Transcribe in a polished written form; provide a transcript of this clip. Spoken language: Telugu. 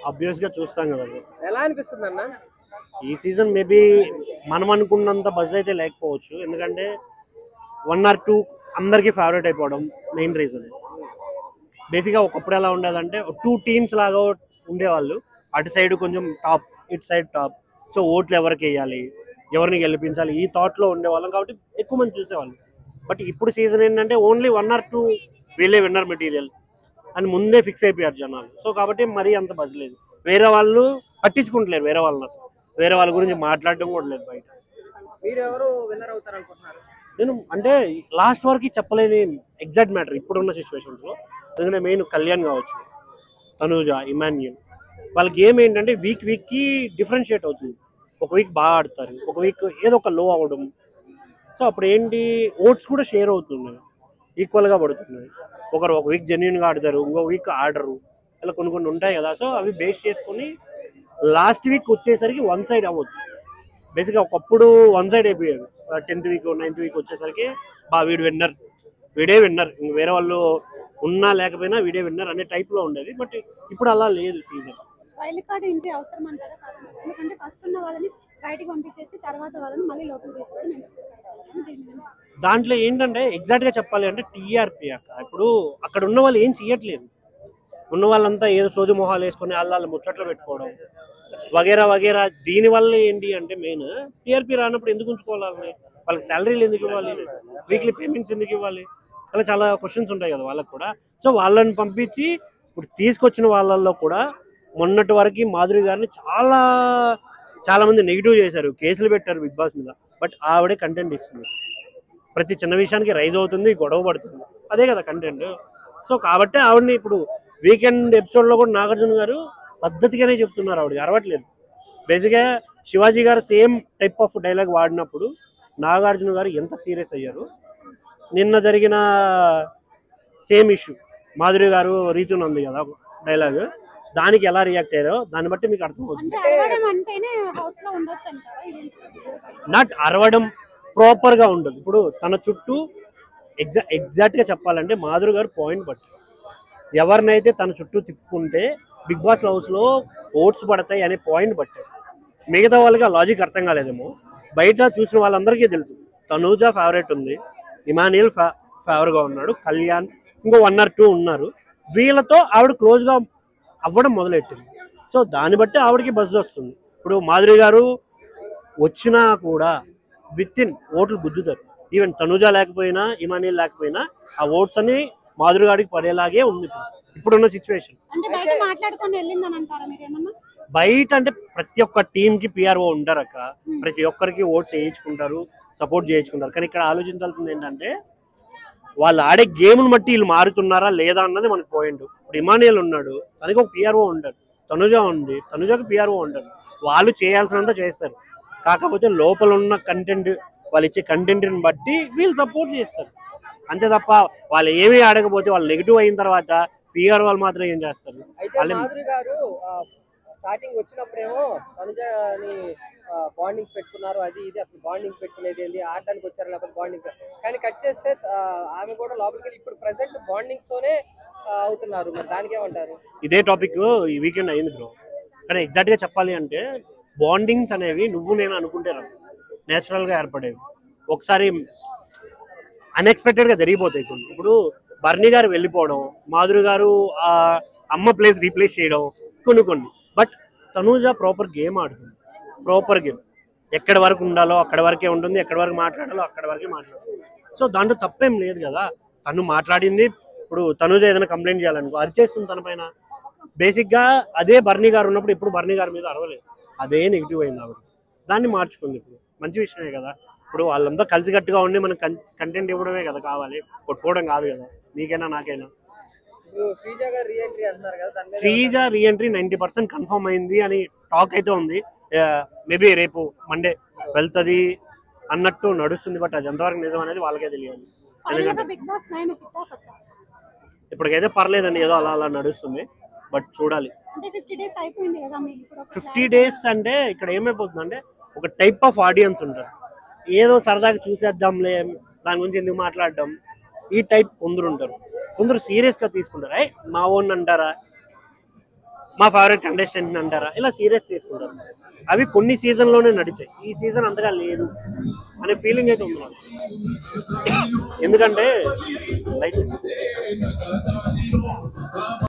ఆబ్వియస్ గా చూస్తాం కదా. ఎలా అనిపిస్తుంది అన్న? ఈ సీజన్ మేబీ మనం అనుకున్నంత బజ్ అయితే లేకపోవచ్చు, ఎందుకంటే 1 or 2 అందరికీ ఫేవరెట్ అయిపోవడం మెయిన్ రీజన్. బేసిక్గా ఒకప్పుడు ఎలా ఉండేదంటే 2 టీమ్స్ లాగా ఉండేవాళ్ళు, అటు సైడ్ కొంచెం టాప్, ఇటు సైడ్ టాప్. సో ఓట్లు ఎవరికి వేయాలి, ఎవరిని గెలిపించాలి, ఈ థాట్లో ఉండేవాళ్ళం కాబట్టి ఎక్కువ మంది చూసేవాళ్ళు. బట్ ఇప్పుడు సీజన్ ఏంటంటే ఓన్లీ 1 or 2 వీళ్ళే విన్నర్ మెటీరియల్ అని ముందే ఫిక్స్ అయిపోయారు జనాలు. సో కాబట్టి మరీ అంత బజ్ లేదు. వేరే వాళ్ళు పట్టించుకుంటలేరు, వేరే వాళ్ళని అసలు వేరే వాళ్ళ గురించి మాట్లాడడం కూడా లేదు బయట. మీరు ఎవరు విన్నర్ అవుతారు అనుకుంటున్నారు? నేను అంటే లాస్ట్ వరకు చెప్పలేని ఎగ్జాక్ట్ మ్యాటర్ ఇప్పుడున్న సిచ్యువేషన్స్లో. ఎందుకంటే మెయిన్ కళ్యాణ్ కావచ్చు, తనూజ, ఇమాన్యుయల్, వాళ్ళ గేమ్ ఏంటంటే వీక్కి డిఫరెన్షియేట్ అవుతుంది. ఒక వీక్ బాగా ఆడతారు, ఒక వీక్ ఏదో ఒక లో అవ్వడం. సో అప్పుడు ఏంటి, ఓట్స్ కూడా షేర్ అవుతున్నాయి, ఈక్వల్గా పడుతున్నాయి. ఒక వీక్ జెన్యున్గా ఆడతారు, ఇంకో వీక్ ఆడరు, ఇలా కొన్ని ఉంటాయి కదా. సో అవి బేస్ చేసుకొని లాస్ట్ వీక్ వచ్చేసరికి 1 సైడ్ అవ్వద్దు. బేసిక్గా ఒకప్పుడు 1 సైడ్ అయిపోయాడు. 10th వీక్ 9th వీక్ వచ్చేసరికి వీడు విన్నర్, వీడే విన్నర్, ఇంక వేరే వాళ్ళు ఉన్నా లేకపోయినా వీడే విన్నర్ అనే టైప్లో ఉండేది. బట్ ఇప్పుడు అలా లేదు సీజన్. వైల్డ్ కార్డ్ ఎంట్రీ అవసరం అంటారా? ఎందుకంటే ఫస్ట్ ఉన్న వాళ్ళని బయటకు పంపించేసి తర్వాత వాళ్ళని మళ్ళీ లోపలికి తీసుకోవడం. దాంట్లో ఏంటంటే ఎగ్జాక్ట్గా చెప్పాలి అంటే టీఆర్పీ అక్క. ఇప్పుడు అక్కడ ఉన్న వాళ్ళు ఏం చేయట్లేదు, ఉన్న వాళ్ళంతా ఏదో సోది మొహాలు వేసుకొని అల్లాళ్ళు ముచ్చట్లు పెట్టుకోవడం వగేరా వగేరా. దీనివల్ల ఏంటి అంటే మెయిన్ టీఆర్పీ రానప్పుడు ఎందుకు ఉంచుకోవాలి, వాళ్ళకి శాలరీలు ఎందుకు ఇవ్వాలి, వీక్లీ పేమెంట్స్ ఎందుకు ఇవ్వాలి, అలా చాలా క్వశ్చన్స్ ఉంటాయి కదా వాళ్ళకి కూడా. సో వాళ్ళని పంపించి ఇప్పుడు తీసుకొచ్చిన వాళ్ళల్లో కూడా మొన్నటి వరకు మాధురి గారిని చాలా మంది నెగిటివ్ చేశారు, కేసులు పెట్టారు బిగ్ బాస్ మీద. బట్ ఆవిడే కంటెంట్ ఇస్తుంది, ప్రతి చిన్న విషయానికి రైజ్ అవుతుంది, గొడవ పడుతుంది, అదే కదా కంటెంట్. సో కాబట్టి ఆవిడని ఇప్పుడు వీకెండ్ ఎపిసోడ్లో కూడా నాగార్జున గారు పద్ధతిగానే చెప్తున్నారు, ఆవిడకి అరవట్లేదు. బేసిక్గా శివాజీ గారు సేమ్ టైప్ ఆఫ్ డైలాగ్ వాడినప్పుడు నాగార్జున గారు ఎంత సీరియస్ అయ్యారు. నిన్న జరిగిన సేమ్ ఇష్యూ మాధురి గారు రీతున్ ఉంది కదా డైలాగ్, దానికి ఎలా రియాక్ట్ అయ్యారో దాన్ని బట్టి మీకు అర్థమవుతుంది. నాట్ అరవడం ప్రాపర్గా ఉండదు. ఇప్పుడు తన చుట్టూ ఎగ్జాక్ట్గా చెప్పాలంటే మాధురి గారు పాయింట్ బట్టి ఎవరినైతే తన చుట్టూ తిప్పుకుంటే బిగ్ బాస్ హౌస్లో ఓట్స్ పడతాయి అనే పాయింట్ బట్టి. మిగతా వాళ్ళకి ఆ లాజిక్ అర్థం కాలేదేమో. బయట చూసిన వాళ్ళందరికీ తెలుసు తనూజ ఫేవరెట్ ఉంది, ఇమానియల్ ఫేవర్గా ఉన్నాడు, కళ్యాణ్, ఇంకో 1 or 2 ఉన్నారు. వీళ్ళతో ఆవిడ క్లోజ్గా అవ్వడం మొదలెట్టింది. సో దాన్ని బట్టి ఆవిడకి బజ్ వస్తుంది. ఇప్పుడు మాధురి గారు వచ్చినా కూడా విత్ ఇన్ ఓట్లు గుద్దుతారు. ఈవెన్ తనూజ లేకపోయినా, ఇమానియల్ లేకపోయినా ఆ ఓట్స్ అని మాధురి గారికి పడేలాగే ఉంది ఇప్పుడున్న సిచ్యువేషన్. బయట అంటే ప్రతి ఒక్క టీంకి పిఆర్ఓ ఉంటారు అక్క, ప్రతి ఒక్కరికి ఓట్స్ వేయించుకుంటారు, సపోర్ట్ చేయించుకుంటారు. కానీ ఇక్కడ ఆలోచించాల్సింది ఏంటంటే వాళ్ళు ఆడే గేమ్ను బట్టి వీళ్ళు మారుతున్నారా లేదా అన్నది మనకు పాయింట్. ఇప్పుడు ఇమానియల్ ఉన్నాడు, తనకి ఒక పిఆర్ఓ ఉంటాడు, తనుజ ఉంది, తనుజకి పిఆర్ఓ ఉంటాడు. వాళ్ళు చేయాల్సినంత చేస్తారు, కాకపోతే లోపల ఉన్న కంటెంట్, వాళ్ళు ఇచ్చే కంటెంట్ని బట్టి వీళ్ళు సపోర్ట్ చేస్తారు అంతే తప్ప వాళ్ళు ఏమీ ఆడకపోతే వాళ్ళు నెగిటివ్ అయిన తర్వాత పిఆర్ వాళ్ళు మాత్రం ఏం చేస్తారు. మాధురి గారు స్టార్టింగ్ వచ్చినప్పుడేమో తనుజని బాండింగ్స్ పెట్టుకున్నారు, అది ఇది అసలు బాండింగ్ పెట్టుకునేది ఏంటి, ఆడడానికి వచ్చారు లేకపోతే బాండింగ్. కానీ కట్ చేస్తే ఆమె కూడా లోపలికి వెళ్ళి ఇప్పుడు ప్రెసెంట్ బాండింగ్స్ తోనే అవుతున్నారు. మరి దానికి ఏమంటారు? ఇదే టాపిక్ ఈ వీకెండ్ అయింది బ్రో. కానీ ఎగ్జాక్ట్గా చెప్పాలి అంటే బాండింగ్స్ అనేవి నువ్వు నేను అనుకుంటే రావు, నేచురల్గా ఏర్పడేవి. ఒకసారి అన్ఎక్స్పెక్టెడ్గా జరిగిపోతాయి కొన్ని. ఇప్పుడు బర్నీ గారు వెళ్ళిపోవడం, మాధురి గారు అమ్మ ప్లేస్ రీప్లేస్ చేయడం, కొన్ని. బట్ తనూజ ప్రాపర్ గేమ్ ఆడుతుంది, ప్రాపర్ గేమ్. ఎక్కడి వరకు ఉండాలో అక్కడి వరకే ఉంటుంది, ఎక్కడి వరకు మాట్లాడాలో అక్కడి వరకే మాట్లాడాలి. సో దాంట్లో తప్పేం లేదు కదా. తను మాట్లాడింది, ఇప్పుడు తనూజ ఏదైనా కంప్లైంట్ చేయాలనుకో అరిచేస్తుంది తన పైన. బేసిక్గా అదే బర్నీ గారు ఉన్నప్పుడు ఇప్పుడు బర్నీ గారి మీద అరవలేదు, అదే నెగిటివ్ అయింది ఆవిడ. దాన్ని మార్చుకుంది, ఇప్పుడు మంచి విషయమే కదా. ఇప్పుడు వాళ్ళంతా కలిసికట్టుగా ఉండి మనకు కంటెంట్ ఇవ్వడమే కదా కావాలి, కొట్టుకోవడం కాదు కదా, నీకైనా నాకైనా. శ్రీజ రీఎంట్రీ 90% కన్ఫర్మ్ అయింది అని టాక్ అయితే ఉంది. మేబీ రేపు మండే వెళ్తుంది అన్నట్టు నడుస్తుంది. బట్ అది ఎంతవరకు నిజం అనేది వాళ్ళకే తెలియాలి. ఎందుకంటే ఇప్పటికైతే పర్లేదండి, ఏదో అలా నడుస్తుంది. బట్ చూడాలి. 50 days అంటే ఇక్కడ ఏమైపోతుందంటే ఒక టైప్ ఆఫ్ ఆడియన్స్ ఉంటారు, ఏదో సరదాగా చూసేద్దాంలే దాని గురించి ఎందుకు మాట్లాడడం, ఈ టైప్ కొందరు ఉంటారు. కొందరు సీరియస్గా తీసుకుంటారు, మా ఓన్ అంటారా, మా ఫేవరెట్ కంటెస్టెంట్ అంటారా, ఇలా సీరియస్ తీసుకుంటారు. అవి కొన్ని సీజన్లోనే నడిచాయి, ఈ సీజన్ అంతగా లేదు అనే ఫీలింగ్ అయితే ఉంది నాకు. ఎందుకంటే లైక్